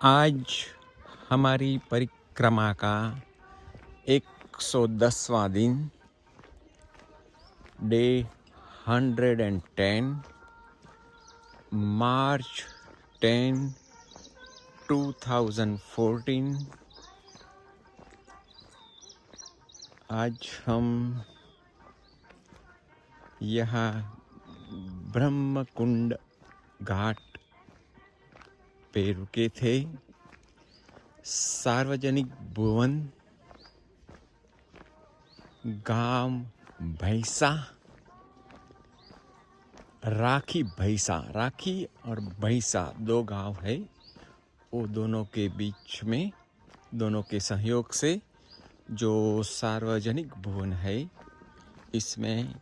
आज हमारी परिक्रमा का 110वां दिन, डे 110, मार्च 10, 2014। आज हम यहाँ ब्रह्मकुंड घाट पे रुके थे। सार्वजनिक भवन, गांव भैंसा, राखी और भैंसा दो गांव है। वो दोनों के बीच में, दोनों के सहयोग से जो सार्वजनिक भवन है, इसमें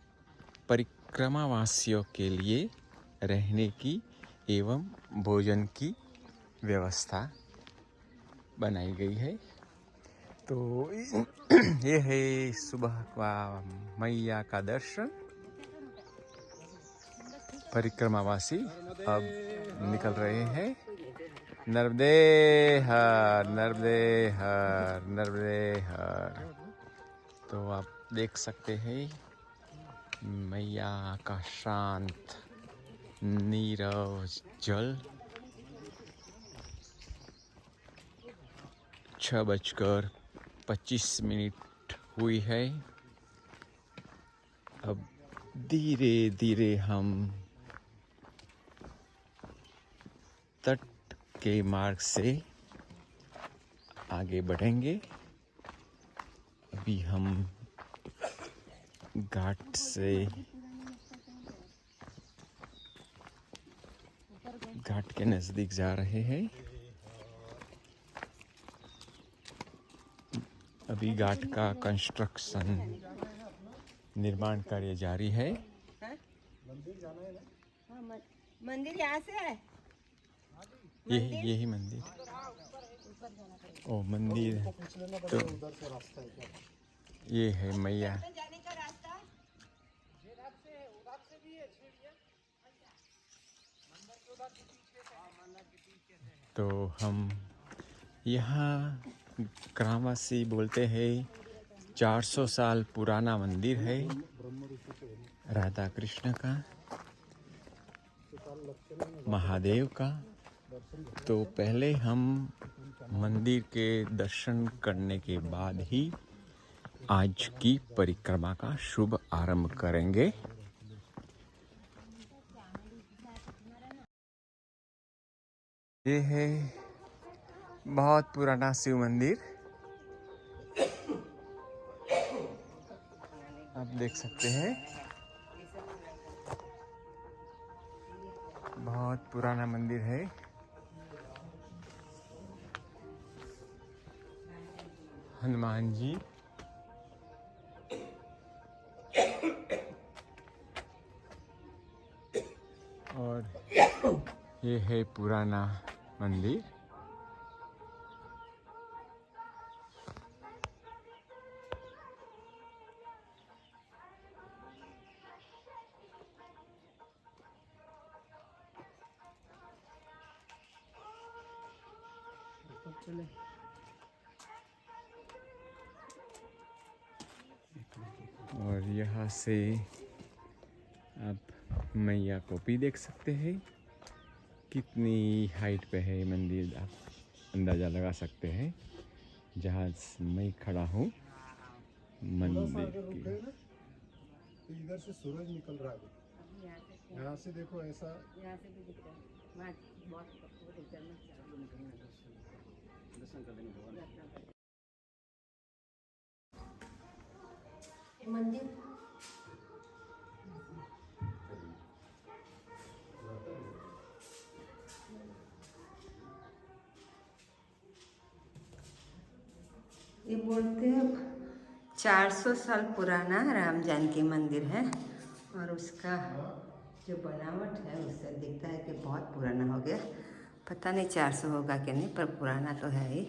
परिक्रमावासियों के लिए रहने की एवं भोजन की व्यवस्था बनाई गई है। तो ये है सुबह का मैया का दर्शन। परिक्रमावासी अब निकल रहे हैं। नर्मदे हर, नर्मदे हर, नर्मदे हर। तो आप देख सकते हैं मैया का शांत नीरव जल। 6:25 हुई है। अब धीरे धीरे हम तट के मार्ग से आगे बढ़ेंगे। अभी हम घाट के नजदीक जा रहे हैं। अभी घाट का कंस्ट्रक्शन, निर्माण कार्य जारी है। मंदिर यहाँ से है। यही मंदिर। ओ मंदिर तो ये है मैया। तो हम यहाँ ग्रामवासी बोलते हैं 400 साल पुराना मंदिर है राधा कृष्ण का, महादेव का। तो पहले हम मंदिर के दर्शन करने के बाद ही आज की परिक्रमा का शुभ आरंभ करेंगे। ये है बहुत पुराना शिव मंदिर, आप देख सकते हैं। बहुत पुराना मंदिर है। हनुमान जी, और ये है पुराना मंदिर। और यहाँ से आप मैया को भी देख सकते हैं। कितनी हाइट पे है मंदिर, आप अंदाज़ा लगा सकते हैं। जहाँ मैं खड़ा हूँ मंदिर की। इधर से सूरज निकल रहा है। यहाँ से देखो, ऐसा यहाँ से भी दिख रहा है। मंदिर ये बोलते हैं 400 साल पुराना राम जानकी मंदिर है। और उसका जो बनावट है उससे दिखता है कि बहुत पुराना हो गया। पता नहीं 400 होगा कि नहीं, पर पुराना तो है ही।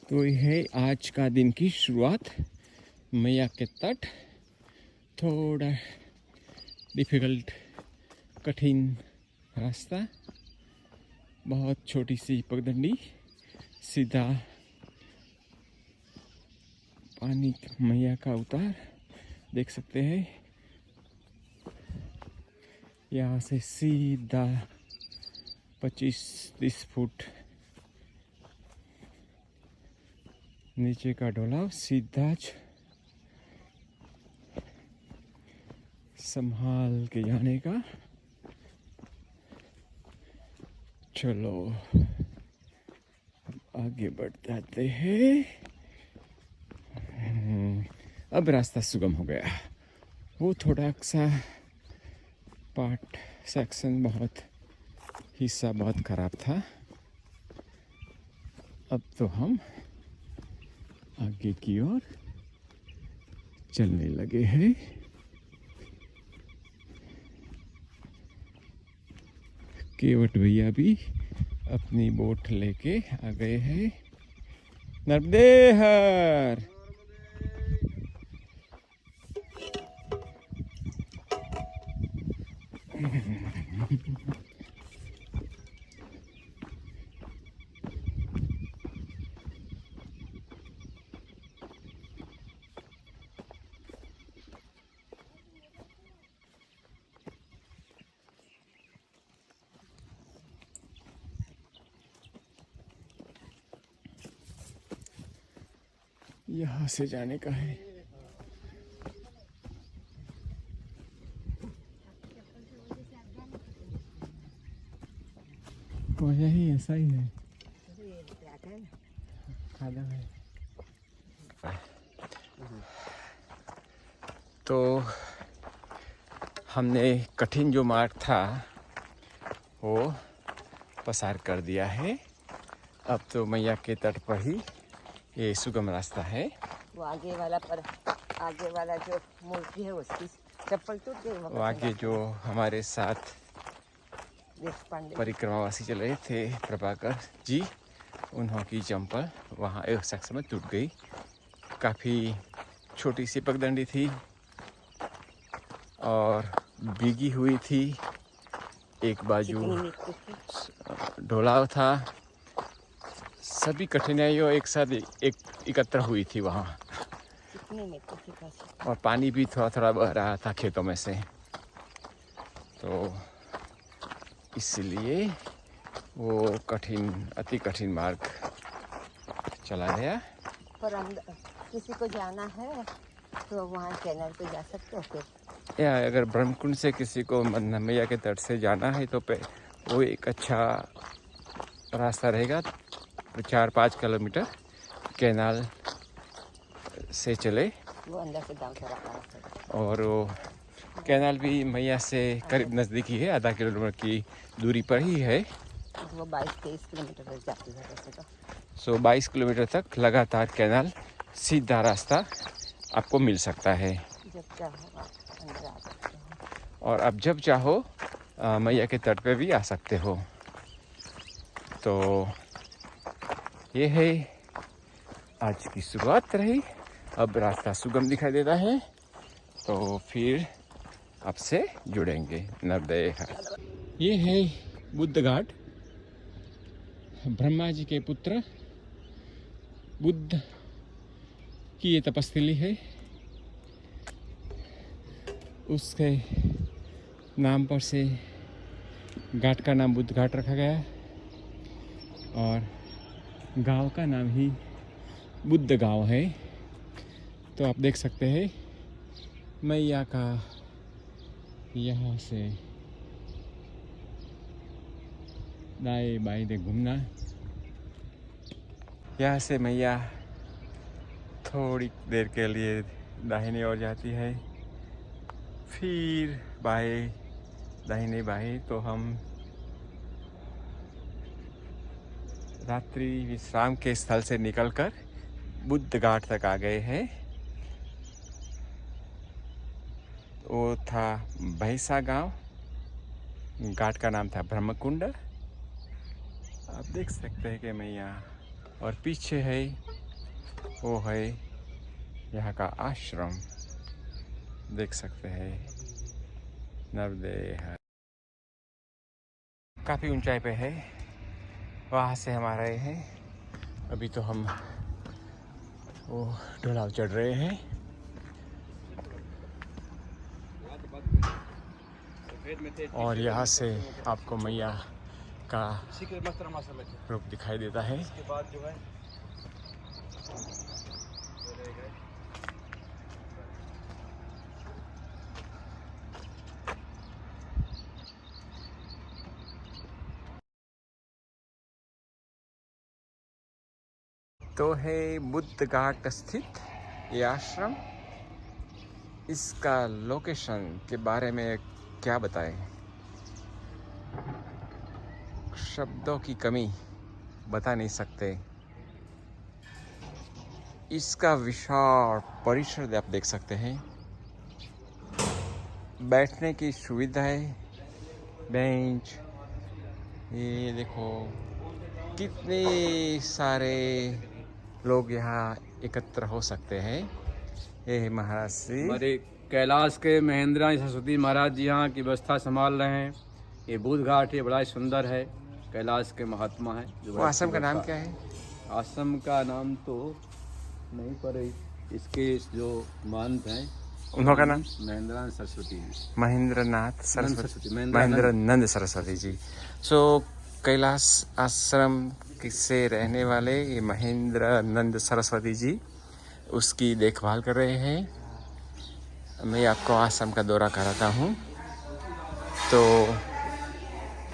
तो ये है आज का दिन की शुरुआत। मैया के तट, थोड़ा डिफ़िकल्ट, कठिन रास्ता, बहुत छोटी सी पगडंडी, सीधा पानी मैया का उतार देख सकते हैं। यहाँ से सीधा 25-30 फुट नीचे का ढोलाव, सीधा संभाल के जाने का। चलो आगे बढ़ जाते हैं। अब रास्ता सुगम हो गया। वो थोड़ा सा पार्ट सेक्शन हिस्सा बहुत ख़राब था। अब तो हम आगे की ओर चलने लगे हैं। केवट भैया भी अपनी बोट लेके आ गए हैं। नर्मदे हर। यहाँ से जाने का है। तो यही ऐसा ही है, खाना है। तो हमने कठिन जो मार्ग था वो पसार कर दिया है। अब तो मैया के तट पर ही ये सुगम रास्ता है। वो आगे वाला जो मूर्ति है उसकी चप्पल टूट गई। वो आगे जो हमारे साथ परिक्रमावासी चल रहे थे प्रभाकर जी, उन्हों की चंपल वहाँ एक शख्स में टूट गई। काफ़ी छोटी सी पगडंडी थी और भीगी हुई थी। एक बाजू ढोलाव था। सभी कठिनाइयों एक साथ एकत्र हुई थी वहाँ। और पानी भी थोड़ा थोड़ा बह रहा था खेतों में से, तो इसलिए वो अति कठिन मार्ग चला गया। पर किसी को जाना है तो वहाँ कैनाल पे जा सकते हो फिर। या अगर ब्रह्मकुंड से किसी को मैया के तट से जाना है तो वो एक अच्छा रास्ता रहेगा। 4-5 किलोमीटर कैनाल से चले, वो अंदर से गाँव चला। और वो कैनाल भी मैया से करीब नज़दीकी है, आधा किलोमीटर की दूरी पर ही है। वो 22-23 किलोमीटर तक जाती है वैसे तो। 22 किलोमीटर तक लगातार कैनाल सीधा रास्ता आपको मिल सकता है। जब चाहो अंदर आ सकते हो। और अब जब चाहो मैया के तट पे भी आ सकते हो। तो ये है आज की शुरुआत रही। अब रास्ता सुगम दिखाई देता है तो फिर आपसे जुड़ेंगे। नर्मदे हर। ये है बुद्ध घाट। ब्रह्मा जी के पुत्र बुद्ध की ये तपस्थली है। उसके नाम पर से घाट का नाम बुद्ध घाट रखा गया और गांव का नाम ही बुद्ध गांव है। तो आप देख सकते हैं मैया का यहाँ से दाएं बाएं घूमना। यहाँ से मैया थोड़ी देर के लिए दाहिने ओर जाती है, फिर बाएं दाहिने बाएं। तो हम रात्रि विश्राम के स्थल से निकलकर बुद्ध घाट तक आ गए हैं। वो था भैंसा गांव। घाट का नाम था ब्रह्मकुंड। आप देख सकते हैं कि मैया और पीछे है वो है यहाँ का आश्रम, देख सकते हैं नवदेह। काफ़ी ऊंचाई पे है, वहाँ से हम आ रहे हैं। अभी तो हम वो ढलाव चढ़ रहे हैं। और यहाँ से आपको मैया का रूप दिखाई देता है। तो है बुद्ध घाट स्थित ये आश्रम। इसका लोकेशन के बारे में क्या बताएं, शब्दों की कमी, बता नहीं सकते। इसका विशाल परिसर आप देख सकते हैं, बैठने की सुविधाएं, बेंच, ये देखो कितने सारे लोग यहाँ एकत्र हो सकते हैं। ये है महाराज श्री हमारे कैलाश के महेंद्र सरस्वती महाराज जी यहाँ की व्यवस्था संभाल रहे हैं। ये बुद्ध घाट ये बड़ा ही सुंदर है, कैलाश के महात्मा है। वो आश्रम का नाम क्या है? आश्रम का नाम तो नहीं, पर इसके जो महंत हैं उनका नाम महेंद्र सरस्वती जी, महेंद्रनाथ सरस्वती, महेंद्र महेंद्र नंद सरस्वती जी। सो कैलाश आश्रम से रहने वाले ये महेंद्र नंद सरस्वती जी उसकी देखभाल कर रहे हैं। मैं आपको आश्रम का दौरा कराता हूँ। तो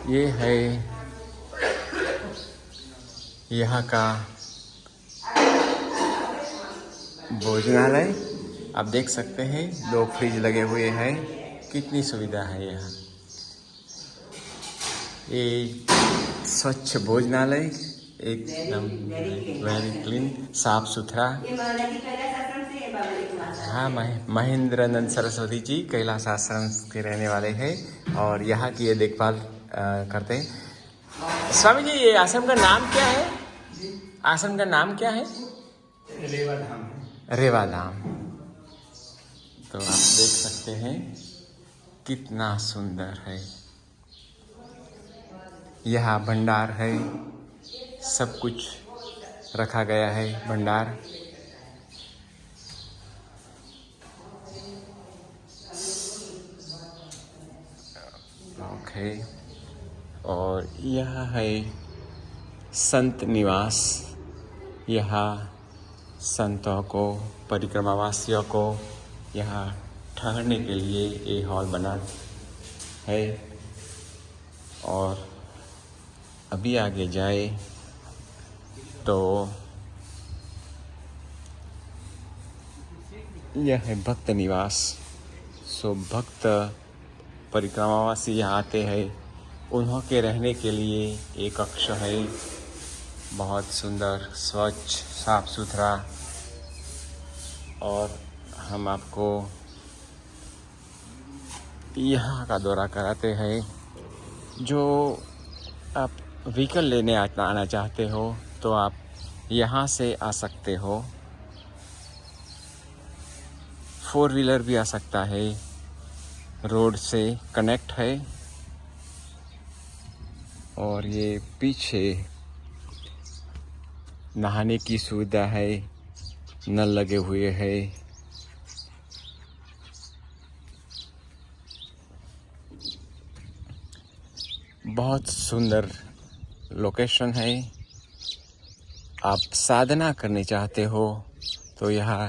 ये है यहाँ का भोजनालय, आप देख सकते हैं 2 फ्रिज लगे हुए हैं, कितनी सुविधा है यहाँ। ये स्वच्छ भोजनालय, एकदम वेरी क्लीन, साफ सुथरा। हाँ, महेंद्रानंद सरस्वती जी कैलाश आश्रम के रहने वाले हैं और यहाँ की ये देखभाल करते हैं। स्वामी जी, ये आश्रम का नाम क्या है? आश्रम का नाम क्या है? रेवाधाम। रेवाधाम। तो आप देख सकते हैं कितना सुंदर है। यहाँ भंडार है, सब कुछ रखा गया है, भंडार। ओके। और यह है संत निवास। यहाँ संतों को, परिक्रमावासियों को यहाँ ठहरने के लिए ये हॉल बना है। और अभी आगे जाए तो यह है भक्त निवास। सो भक्त परिक्रमावासी यहाँ आते हैं, उन्हों के रहने के लिए एक कक्ष है, बहुत सुंदर, स्वच्छ, साफ सुथरा। और हम आपको यहाँ का दौरा कराते हैं। जो आप व्हीकल लेने आना चाहते हो तो आप यहाँ से आ सकते हो। 4 व्हीलर भी आ सकता है, रोड से कनेक्ट है। और ये पीछे नहाने की सुविधा है, नल लगे हुए हैं। बहुत सुंदर लोकेशन है। आप साधना करनी चाहते हो तो यहाँ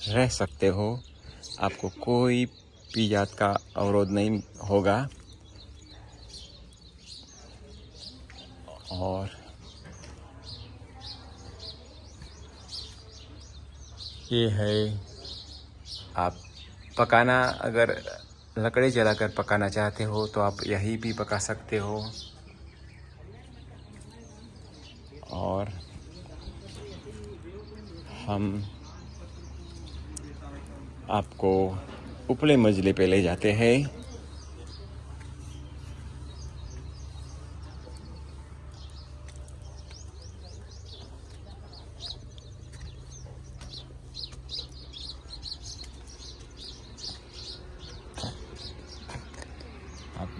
रह सकते हो, आपको कोई भी जात का अवरोध नहीं होगा। और ये है, आप पकाना, अगर लकड़ी जलाकर पकाना चाहते हो तो आप यहीं भी पका सकते हो। और हम आपको ऊपरे मंजिले पे ले जाते हैं।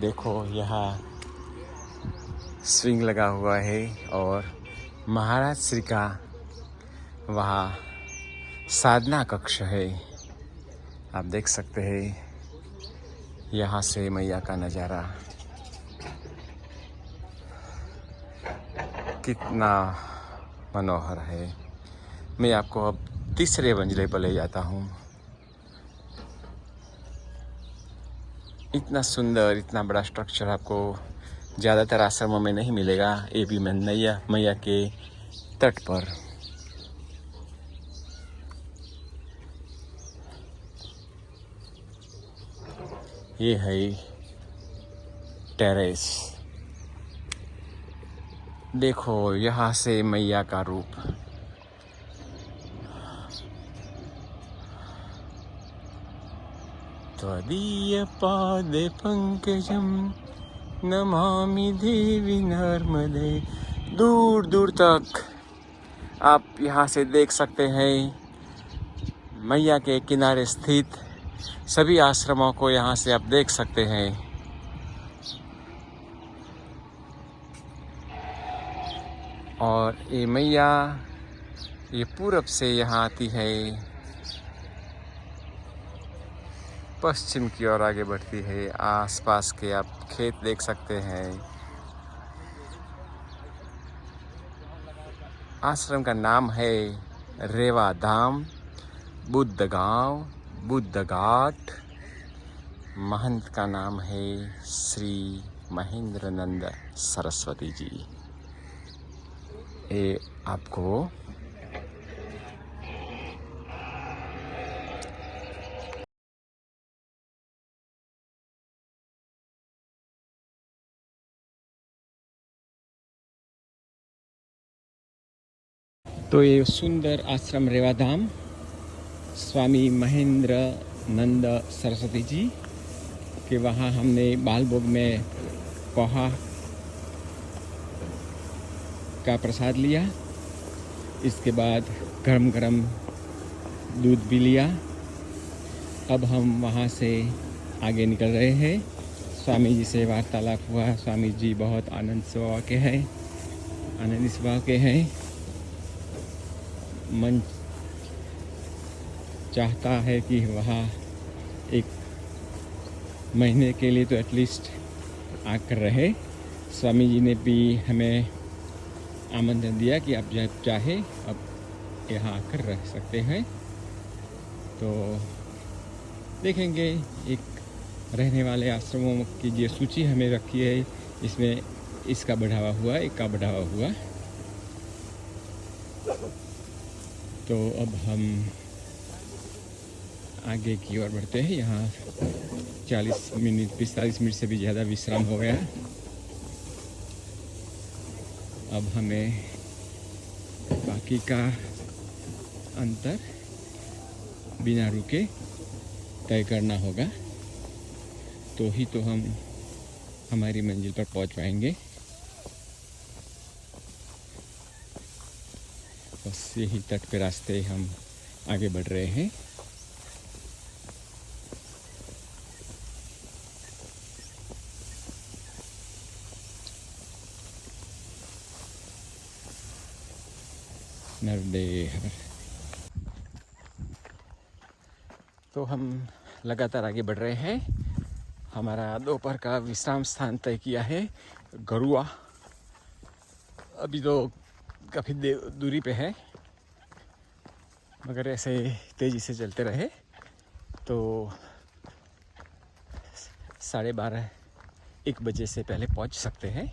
देखो यहाँ स्विंग लगा हुआ है और महाराज श्री का वहाँ साधना कक्ष है। आप देख सकते हैं यहाँ से मैया का नज़ारा कितना मनोहर है। मैं आपको अब तीसरे मंजिले पर ले जाता हूँ। इतना सुंदर, इतना बड़ा स्ट्रक्चर आपको ज़्यादातर आश्रमों में नहीं मिलेगा। ये भी मैया के तट पर। ये है टेरेस। देखो यहाँ से मैया का रूप। त्वदीय पादे पंकजम नमामि देवी नर्मदे। दूर दूर तक आप यहाँ से देख सकते हैं मैया के किनारे स्थित सभी आश्रमों को यहाँ से आप देख सकते हैं। और ये मैया ये पूरब से यहाँ आती है, पश्चिम की ओर आगे बढ़ती है। आसपास के आप खेत देख सकते हैं। आश्रम का नाम है रेवा धाम, बुद्ध गांव, बुद्ध घाट। महंत का नाम है श्री महेंद्रानंद सरस्वती जी। ये आपको तो ये सुंदर आश्रम रेवाधाम स्वामी महेंद्र नंद सरस्वती जी के वहाँ हमने बालभोग में पोहा का प्रसाद लिया। इसके बाद गरम गरम दूध भी लिया। अब हम वहाँ से आगे निकल रहे हैं। स्वामी जी से वार्तालाप हुआ। स्वामी जी बहुत आनंद स्वभाव के हैं, आनंदी स्वभाव के हैं। मन चाहता है कि वहाँ एक महीने के लिए तो एटलीस्ट आकर रहे। स्वामी जी ने भी हमें आमंत्रण दिया कि आप जब चाहे अब यहाँ आकर रह सकते हैं। तो देखेंगे, एक रहने वाले आश्रमों की जो सूची हमें रखी है, इसमें इसका बढ़ावा हुआ, एक का बढ़ावा हुआ। तो अब हम आगे की ओर बढ़ते हैं। यहाँ 45 मिनट से भी ज़्यादा विश्राम हो गया। अब हमें बाकी का अंतर बिना रुके तय करना होगा, तो ही तो हम हमारी मंजिल पर पहुंच पाएंगे। बस यही तट पे रास्ते हम आगे बढ़ रहे हैं। नर्मदे हर। तो हम लगातार आगे बढ़ रहे हैं। हमारा दोपहर का विश्राम स्थान तय किया है गरुआ। अभी तो काफ़ी दूरी पे है, मगर ऐसे तेज़ी से चलते रहे तो 12:30-1 बजे से पहले पहुंच सकते हैं।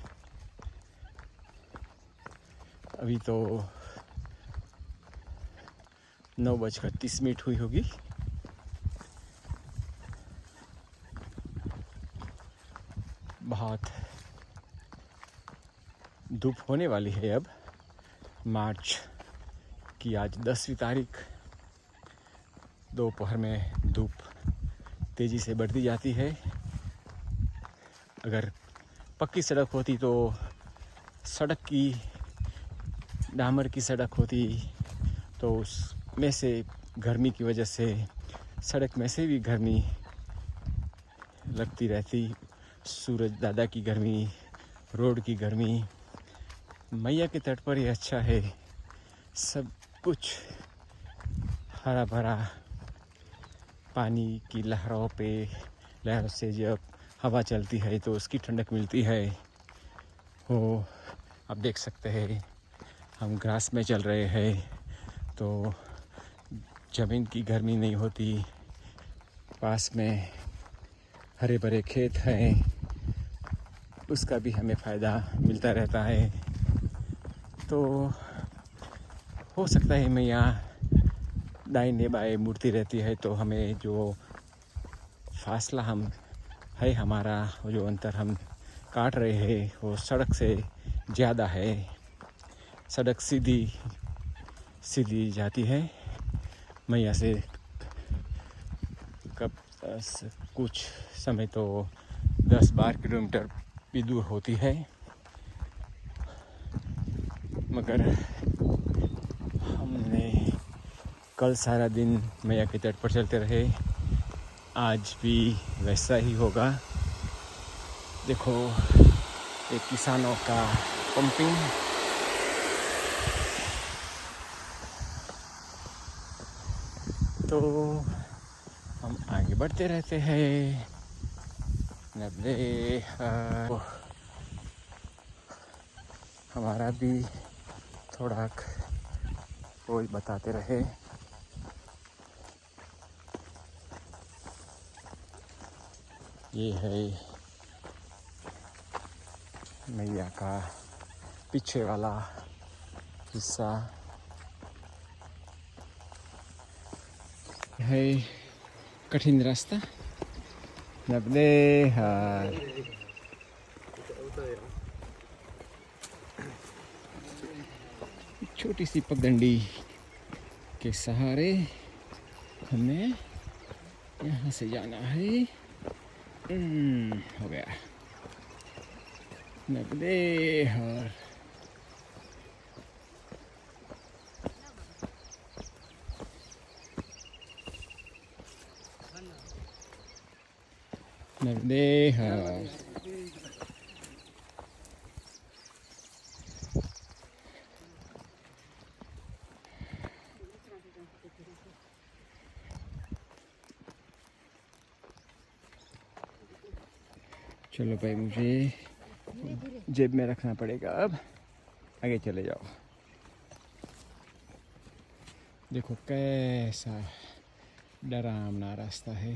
अभी तो 9:30 हुई होगी। बहुत धूप होने वाली है। अब मार्च की आज 10वीं तारीख। दोपहर में धूप तेज़ी से बढ़ती जाती है। अगर पक्की सड़क होती तो सड़क की डामर की सड़क होती तो उसमें से गर्मी की वजह से सड़क में से भी गर्मी लगती रहती, सूरज दादा की गर्मी, रोड की गर्मी, मैया के तट पर ही अच्छा है। सब कुछ हरा भरा, पानी की लहरों पे, लहरों से जब हवा चलती है तो उसकी ठंडक मिलती है। वो आप देख सकते हैं, हम ग्रास में चल रहे हैं तो ज़मीन की गर्मी नहीं होती। पास में हरे भरे खेत हैं, उसका भी हमें फ़ायदा मिलता रहता है। तो हो सकता है मैया दाहिने बाएं मुड़ती रहती है तो हमें जो फासला है हमारा, जो अंतर हम काट रहे हैं वो सड़क से ज़्यादा है। सड़क सीधी सीधी जाती है मैया से कुछ समय तो 10-12 किलोमीटर भी दूर होती है, मगर हमने कल सारा दिन मैया के तट पर चलते रहे, आज भी वैसा ही होगा। देखो ये किसानों का पंपिंग, तो हम आगे बढ़ते रहते हैं। हमारा भी थोड़ा रोज बताते रहे। ये है मैया का पीछे वाला हिस्सा है, कठिन रास्ता। नबले हार छोटी सी पगडंडी के सहारे हमें यहाँ से जाना है। हो गया नबले हार। नबले हार। चलो भाई, मुझे जेब में रखना पड़ेगा। अब आगे चले जाओ। देखो कैसा डरावना रास्ता है।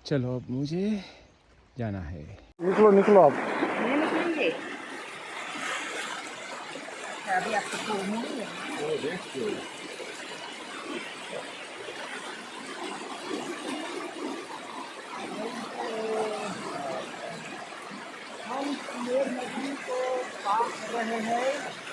चलो अब मुझे जाना है। निकलो निकलो आप। नहीं निकलेंगे अभी, आपको छोड़नी है। हम सुमेर नदी को पार कर रहे हैं।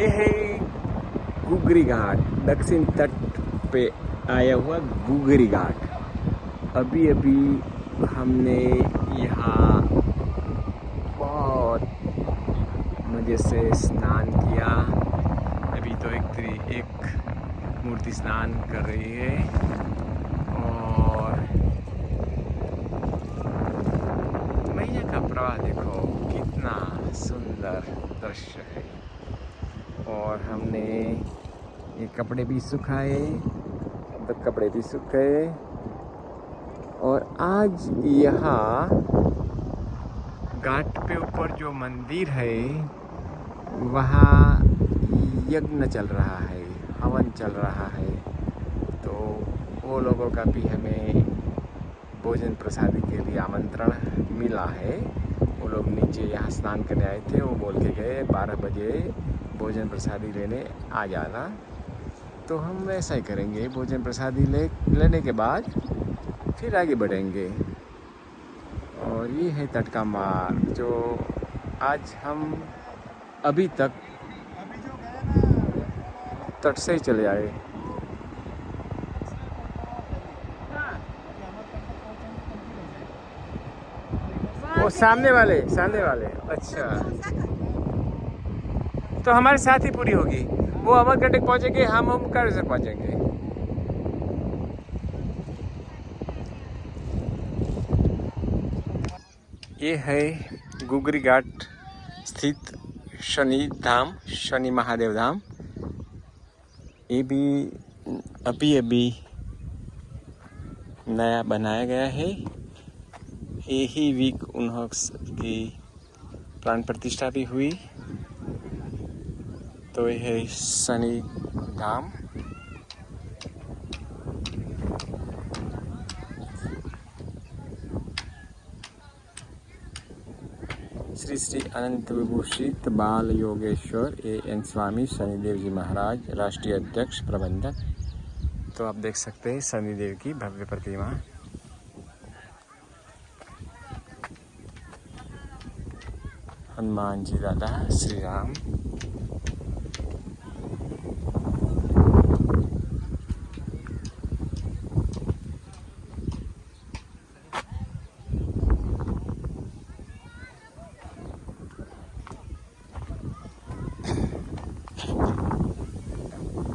ये है गुगरी घाट, दक्षिण तट पे आया हुआ गुगरी घाट। अभी अभी हमने यहाँ बहुत मज़े से स्नान किया। अभी तो एक मूर्ति स्नान कर रही है और मैया का प्रवाह देखो कितना सुंदर दृश्य है। और हमने ये कपड़े भी सुखाए, तो कपड़े भी सूख गए। और आज यहाँ घाट पे ऊपर जो मंदिर है वहाँ यज्ञ चल रहा है, हवन चल रहा है। तो वो लोगों का भी हमें भोजन प्रसादी के लिए आमंत्रण मिला है। वो लोग नीचे यहाँ स्नान करने आए थे, वो बोल के गए 12 बजे भोजन प्रसादी लेने आ जाना। तो हम वैसा ही करेंगे, भोजन प्रसादी लेने के बाद फिर आगे बढ़ेंगे। और ये है तट का मार्ग जो आज हम अभी तक तट से ही चले आए। वो सामने वाले अच्छा, तो हमारे साथ ही पूरी होगी। वो अमरकंटक पहुंचेंगे, हम ओमकार से पहुंचेंगे। ये है गुगरी घाट स्थित शनि धाम, शनि महादेव धाम। ये भी अभी नया बनाया गया है। यही वीक उनकी प्राण प्रतिष्ठा भी हुई। तो ये है शनि धाम। श्री श्री अनंत विभूषित बाल योगेश्वर A.N. स्वामी शनिदेव जी महाराज, राष्ट्रीय अध्यक्ष प्रबंधक। तो आप देख सकते हैं शनिदेव की भव्य प्रतिमा। हनुमान जी दादा, श्री राम।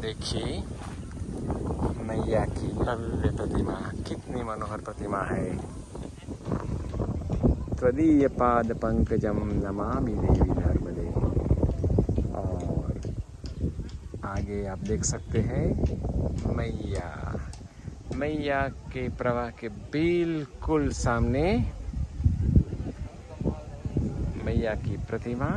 देखिए मैया की भव्य प्रतिमा, कितनी मनोहर प्रतिमा है। त्वदीय पाद पंकजम नमामि देवी नर्मदे। और आगे आप देख सकते हैं मैया के प्रवाह के बिल्कुल सामने मैया की प्रतिमा।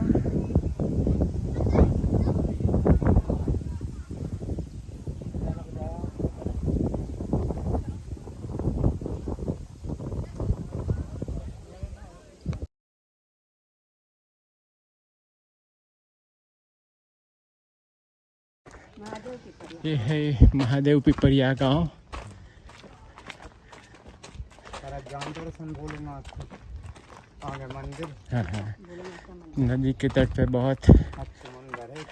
ये है महादेव पिपरिया गांव। आगे मंदिर। हाँ, नदी के तट पे बहुत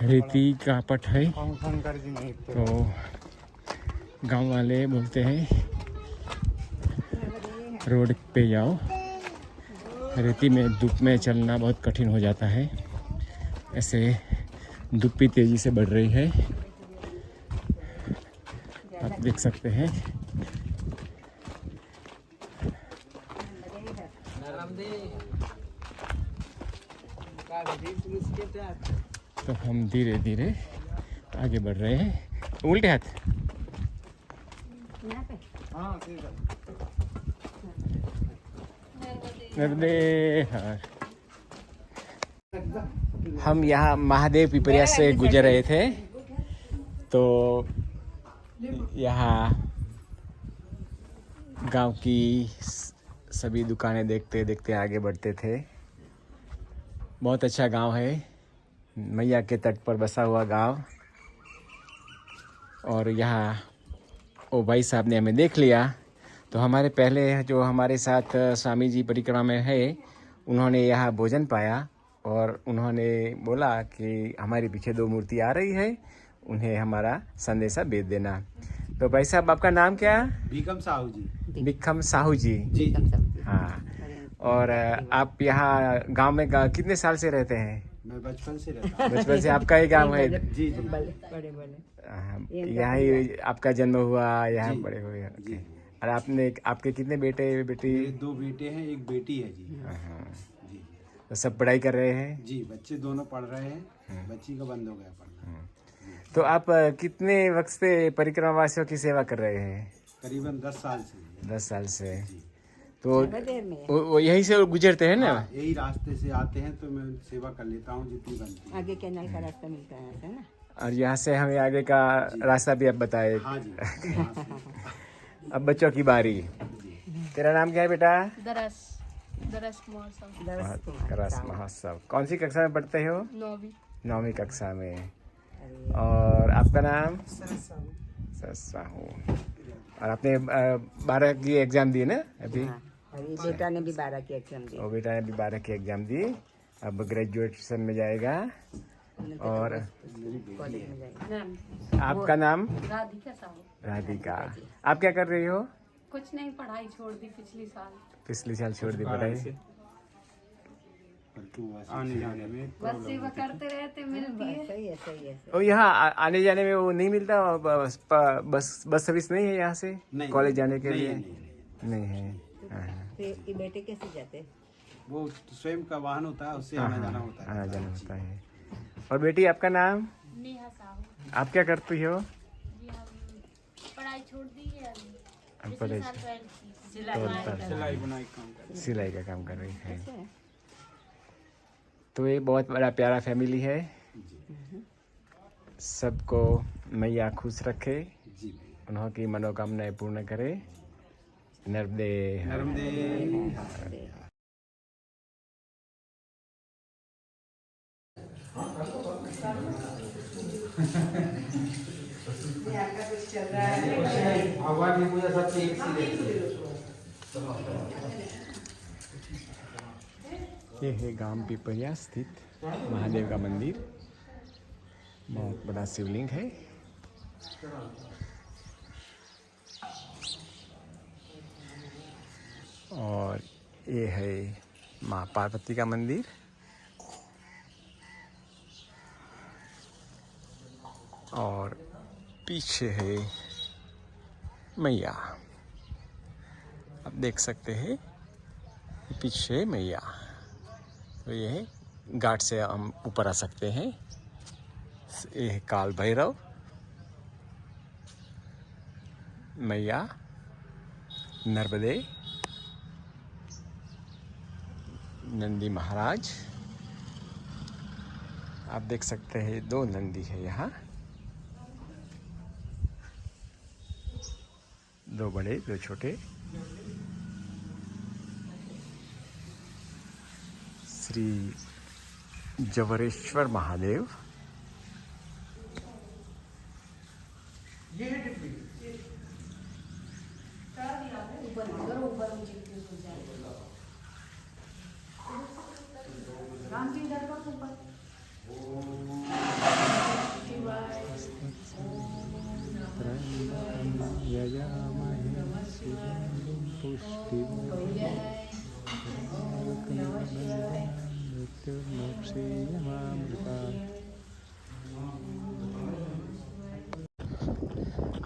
रेती का पट है। तो गांव वाले बोलते हैं रोड पे जाओ, रेती में धूप में चलना बहुत कठिन हो जाता है। ऐसे धूप भी तेजी से बढ़ रही है, आप देख सकते हैं। तो हम धीरे धीरे आगे बढ़ रहे हैं। उल्टे हाथ। नर्मदे हर। हम यहाँ महादेव पिपरिया से गुजर रहे थे, तो यहाँ गांव की सभी दुकानें देखते देखते आगे बढ़ते थे। बहुत अच्छा गांव है, मैया के तट पर बसा हुआ गांव। और यहाँ ओ भाई साहब ने हमें देख लिया, तो हमारे पहले जो हमारे साथ स्वामी जी परिक्रमा में है, उन्होंने यहाँ भोजन पाया और उन्होंने बोला कि हमारे पीछे 2 मूर्ति आ रही है, उन्हें हमारा संदेशा भेज देना। तो भाई साहब, आपका नाम क्या है? भीकम साहू जी। भिक्खम साहू जी। जी हाँ, और आप यहाँ गांव में कितने साल से रहते हैं? मैं बचपन से रहता हूँ। बचपन से आपका ही गांव है? जी जी बड़े हाँ, यहाँ ही आपका जन्म हुआ, यहाँ जी। बड़े हुए? जी। और आपके कितने बेटे बेटी? मेरे 2 बेटे हैं, 1 बेटी है जी। हाँ, जी तो सब पढ़ाई कर रहे हैं? जी, बच्चे दोनों पढ़ रहे हैं, बच्ची का बंद हो गया पढ़ना। तो आप कितने वक्त से परिक्रमा वासियों की सेवा कर रहे हैं? करीबन 10 साल से। 10 साल से। जी। तो वो यहीं से गुजरते हैं ना? हाँ, यही रास्ते से आते हैं तो मैं सेवा कर लेता हूँ जितनी बनती है। आगे कैनाल का रास्ता मिलता है ना? और यहाँ से हमें आगे का रास्ता भी आप बताए। हाँ जी, वहाँ से। अब बच्चों की बारी। तेरा नाम क्या है बेटा? दरस महोत्सव रस महोत्सव। कौन सी कक्षा में पढ़ते हो? 9वीं कक्षा में। और आपका नाम? साहू। और आपने 12 की एग्जाम दी ना अभी? और ये बेटा ने भी 12 की एग्जाम दी। और बेटा ने भी 12 की एग्जाम दी, अब ग्रेजुएशन में जाएगा। और कॉलेज में जाएगा। आपका नाम? राधिका साहू। राधिका। आप क्या कर रही हो? कुछ नहीं, पढ़ाई छोड़ दी पिछली साल। पिछले साल छोड़ दी पढ़ाई? आने जाने में बस सेवा करते रहते, मिलती है। सही है। और यहाँ आने जाने में वो नहीं मिलता? बस सर्विस नहीं है यहाँ से नहीं, कॉलेज जाने के लिए? नहीं। नहीं है। हाँ, तो ये बेटे कैसे जाते? वो स्वयं का वाहन होता है, उससे आना जाना होता है। आना जाना होता है। और बेटी, आपका नाम? नेहा साहू आप क्या करती हो? जी। हम पढ़ाई छोड़ दी है अभी। पढ़ाई साल 12 की सिलाई बुनाई काम कर। सिलाई का काम कर रही है। तो ये बहुत बड़ा प्यारा फैमिली है। सबको मैया खुश रखे, जी उन्हों की मनोकामनाएं पूर्ण करे। नर्मदे नर्मदे। ये है गांव पिपरिया स्थित महादेव का मंदिर। बहुत बड़ा शिवलिंग है। और ये है माँ पार्वती का मंदिर। और पीछे है मैया, आप देख सकते हैं पीछे मैया। तो ये है घाट से हम ऊपर आ सकते हैं। ये है काल भैरव, मैया, नर्मदे, नंदी महाराज। आप देख सकते हैं 2 नंदी है यहाँ, 2 बड़े 2 छोटे। श्री जवरेश्वर महादेव।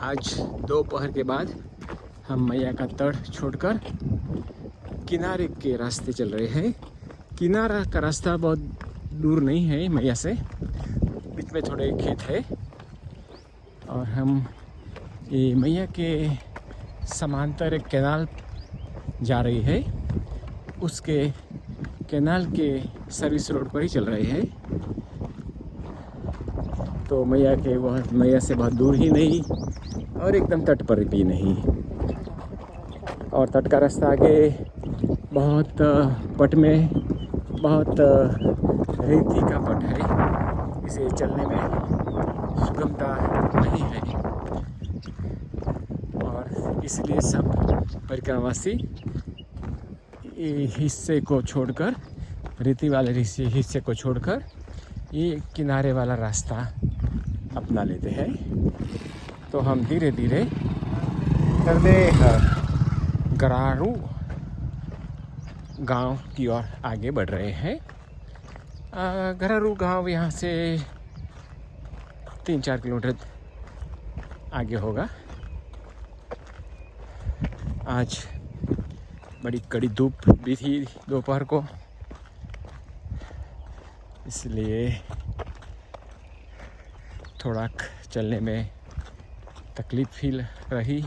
आज दोपहर के बाद हम मैया का तट छोड़कर किनारे के रास्ते चल रहे हैं। किनारा का रास्ता बहुत दूर नहीं है मैया से, बीच में थोड़े खेत है। और हम ये मैया के समांतर एक कैनाल जा रही है, उसके कैनाल के सर्विस रोड पर ही चल रहे हैं। तो मैया से बहुत दूर ही नहीं और एकदम तट पर भी नहीं। और तट का रास्ता आगे बहुत पट में बहुत रेती का पट है, इसे चलने में सुगमता नहीं है। और इसलिए सब परिक्रमावासी हिस्से को छोड़कर रेती वाले हिस्से को छोड़कर ये किनारे वाला रास्ता अपना लेते हैं। तो हम धीरे धीरे गरारू गांव की ओर आगे बढ़ रहे हैं। गरारू गांव यहाँ से 3-4 किलोमीटर आगे होगा। आज बड़ी कड़ी धूप भी थी दोपहर को, इसलिए थोड़ा चलने में तकलीफ फील रही।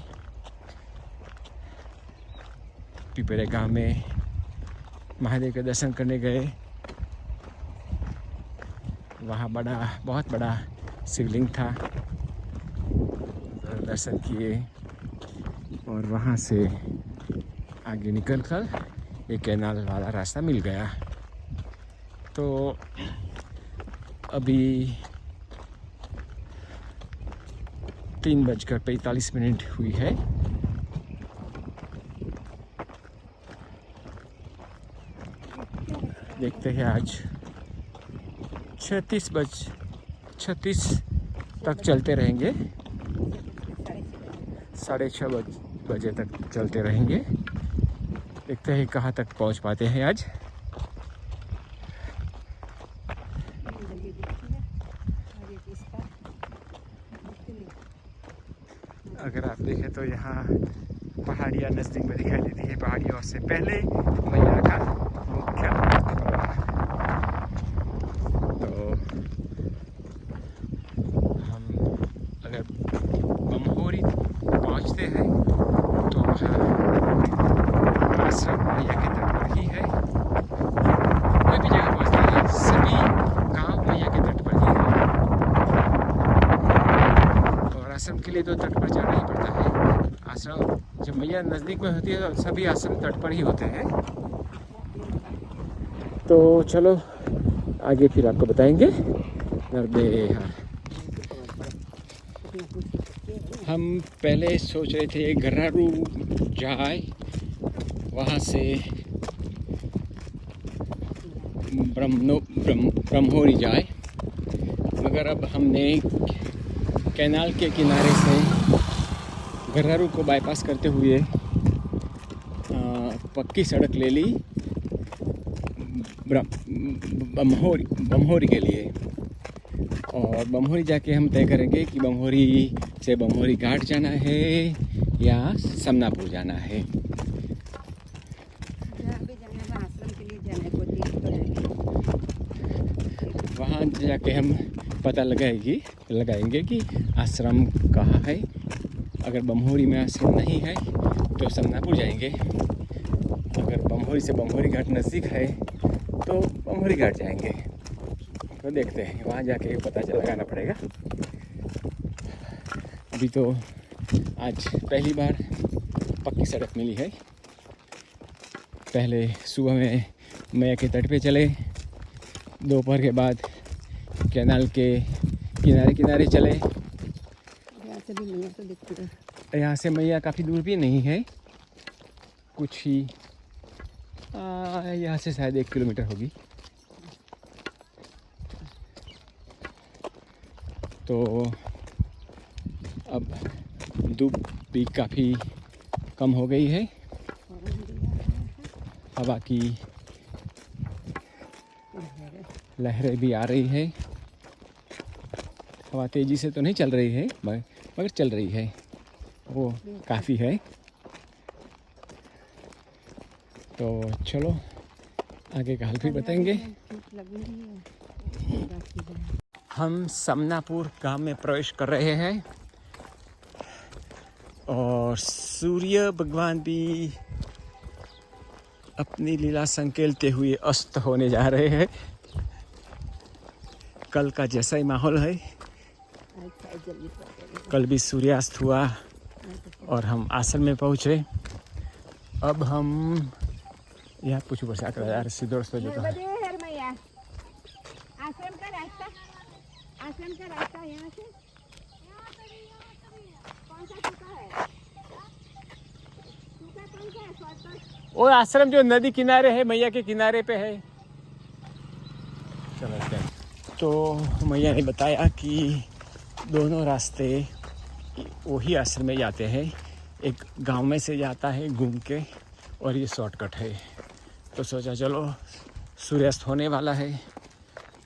पिपरे गांव में महादेव के दर्शन करने गए। वहाँ बहुत बड़ा शिवलिंग था, दर्शन किए और वहाँ से आगे निकलकर एक कैनाल वाला रास्ता मिल गया। तो अभी 3:45 हुई है। देखते हैं आज 36 तक चलते रहेंगे, 6:30 बजे तक चलते रहेंगे। देखते हैं कहाँ तक पहुँच पाते हैं आज। अगर आप देखें तो यहाँ पहाड़ियाँ नज़दीक में दिखाई देती है। पहाड़ियों से पहले मैया का मुख्य प्रवाह। तो हम अगर बमहोरी पहुँचते हैं तो वहाँ आश्रम मैया के तट पर ही है। कोई भी जगह पहुँचते हैं सभी गांव मैया के तट पर ही है। और आश्रम के लिए तो तट पर जाना ही पड़ता है। आश्रम जब मैया नज़दीक में होती है तो सभी आश्रम तट पर ही होते हैं। तो चलो आगे फिर आपको बताएंगे। हम पहले सोच रहे थे गरारू जाए, वहाँ से ब्रह्मोरी जाए, मगर अब हमने कैनाल के किनारे से गरारू को बाईपास करते हुए पक्की सड़क ले ली बमहोरी के लिए। और बमहोरी जाके हम तय करेंगे कि बमहोरी से बमहोरी घाट जाना है या समनापुर जाना है। वहाँ जाके हम पता लगाएंगे कि आश्रम कहाँ है। अगर बमहोरी में आश्रम नहीं है तो समनापुर जाएंगे। अगर बमहोरी से बमहोरी घाट नज़दीक है तो बमहोरी घाट जाएंगे। तो देखते हैं, वहाँ जाके पता लगाना पड़ेगा। अभी तो आज पहली बार पक्की सड़क मिली है। पहले सुबह में मैया के तट पे चले, दोपहर के बाद कैनाल के किनारे चले। यहाँ से मैया काफ़ी दूर भी नहीं है, कुछ ही यहाँ से शायद 1 किलोमीटर होगी। तो अब धूप भी काफ़ी कम हो गई है, हवा की लहरें भी आ रही है। हवा तेज़ी से तो नहीं चल रही है मगर चल रही है, वो काफ़ी है। तो चलो आगे का हाल फिर बताएंगे। हम समनापुर गांव में प्रवेश कर रहे हैं और सूर्य भगवान भी अपनी लीला संकेलते हुए अस्त होने जा रहे हैं। कल का जैसा ही माहौल है, कल भी सूर्यास्त हुआ और हम आश्रम में पहुँचे। अब हम यहाँ कुछ बरसात यार सीधे जो तो है। आश्रम का रास्ता यहाँ से कौन सा सूखा है? सूखा कौन सा है? वो आश्रम जो नदी किनारे है, मैया के किनारे पे है। तो मैया ने बताया कि दोनों रास्ते वही आश्रम में जाते हैं। एक गांव में से जाता है घूम के और ये शॉर्टकट है। तो सोचा चलो सूर्यास्त होने वाला है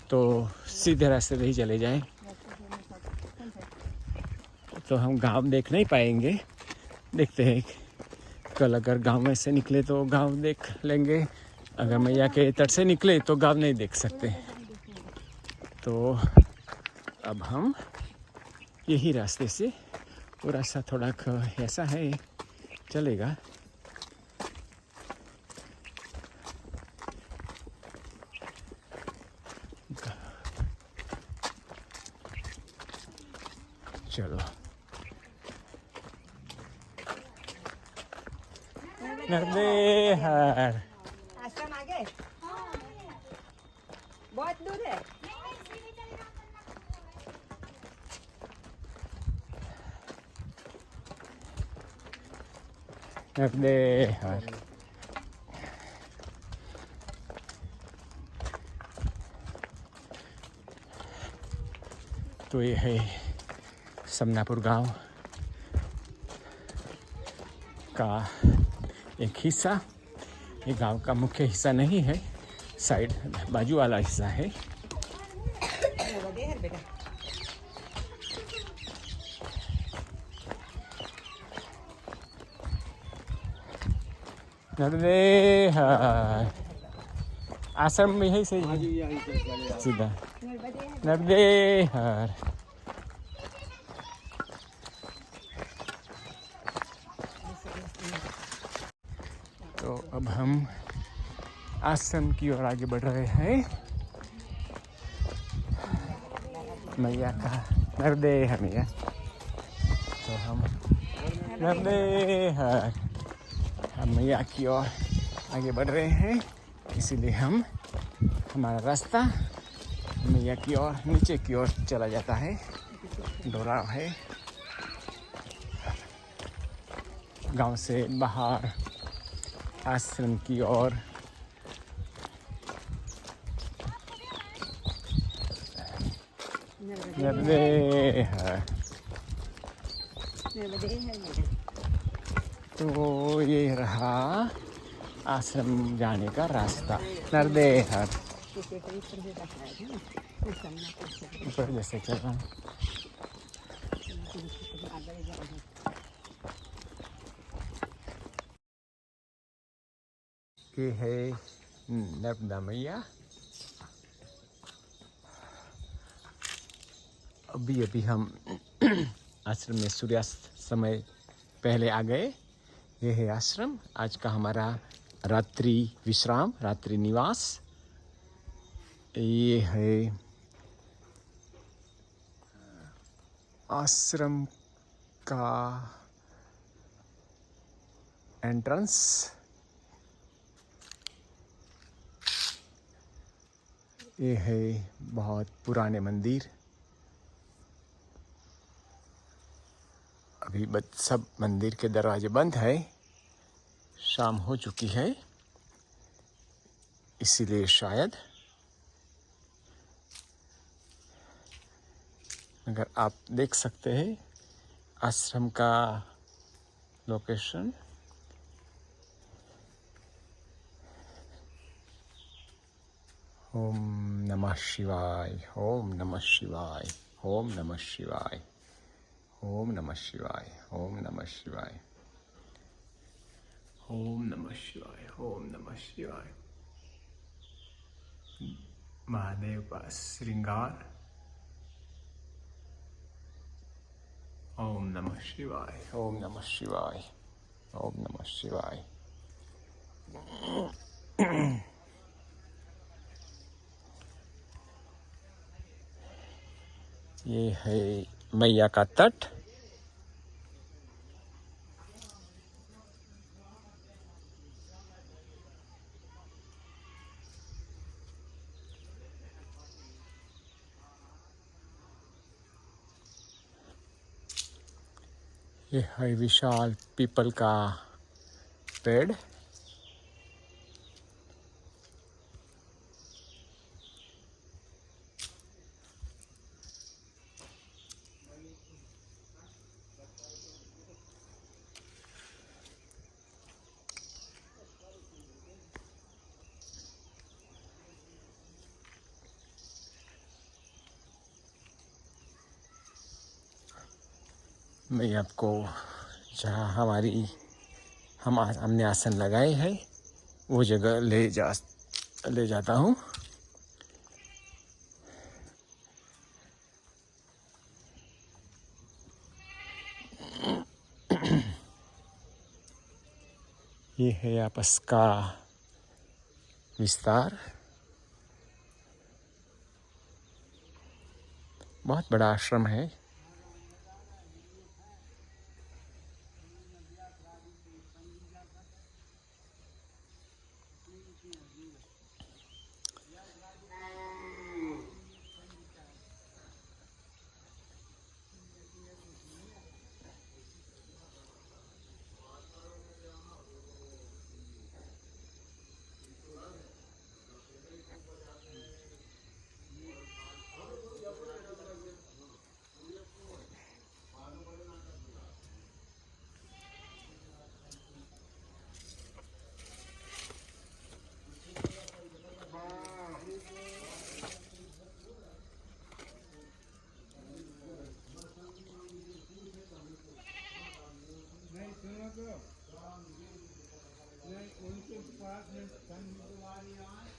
तो सीधे रास्ते से ही चले जाएं। तो हम गांव देख नहीं पाएंगे, देखते हैं कल अगर गांव में से निकले तो गांव देख लेंगे, अगर मैया के तट से निकले तो गांव नहीं देख सकते। तो अब हम यही रास्ते से, वो रास्ता थोड़ा ऐसा है, चलेगा। चलो नर्मदे हर। आश्रम आगे बहुत दूर है। नर्मदे हर। तो ये है समनापुर गांव का एक हिस्सा। ये गांव का मुख्य हिस्सा नहीं है, साइड बाजू वाला हिस्सा है। नर्मदे हर। आश्रम यही से सीधा नर्मदे हर। तो अब हम आश्रम की ओर आगे बढ़ रहे हैं। मैया का नर्मदे हर मैया। तो हम नर्मदे हर, हम मैया की ओर आगे बढ़ रहे हैं, इसीलिए हमारा रास्ता मैया की ओर नीचे की ओर चला जाता है। डोरा है गांव से बाहर आश्रम की ओर। नर्मदे हर। तो ये रहा आश्रम जाने का रास्ता। नर्मदे हर। ऊपर जैसे चल रहा है। ये है नर्मदा मैया। अभी हम आश्रम में सूर्यास्त समय पहले आ गए। ये है आश्रम, आज का हमारा रात्रि विश्राम, रात्रि निवास। ये है आश्रम का एंट्रेंस। ये है बहुत पुराने मंदिर। अभी सब मंदिर के दरवाजे बंद है, शाम हो चुकी है इसीलिए शायद। अगर आप देख सकते हैं आश्रम का लोकेशन। ओम नमः शिवाय, ओम नमः शिवाय, ओम नमः शिवाय, ओम नमः शिवाय, ओम नमः शिवाय, ओम नमः शिवाय, ओम नमः शिवाय। महादेव का श्रृंगार। ओम नमः शिवाय, ओम नमः शिवाय, ओम नमः शिवाय। ये है मैया का तट। ये है विशाल पीपल का पेड़। मैं आपको जहाँ हमने आसन लगाए है वो जगह ले जाता हूँ। ये है आपस का विस्तार। बहुत बड़ा आश्रम है। उनके पास में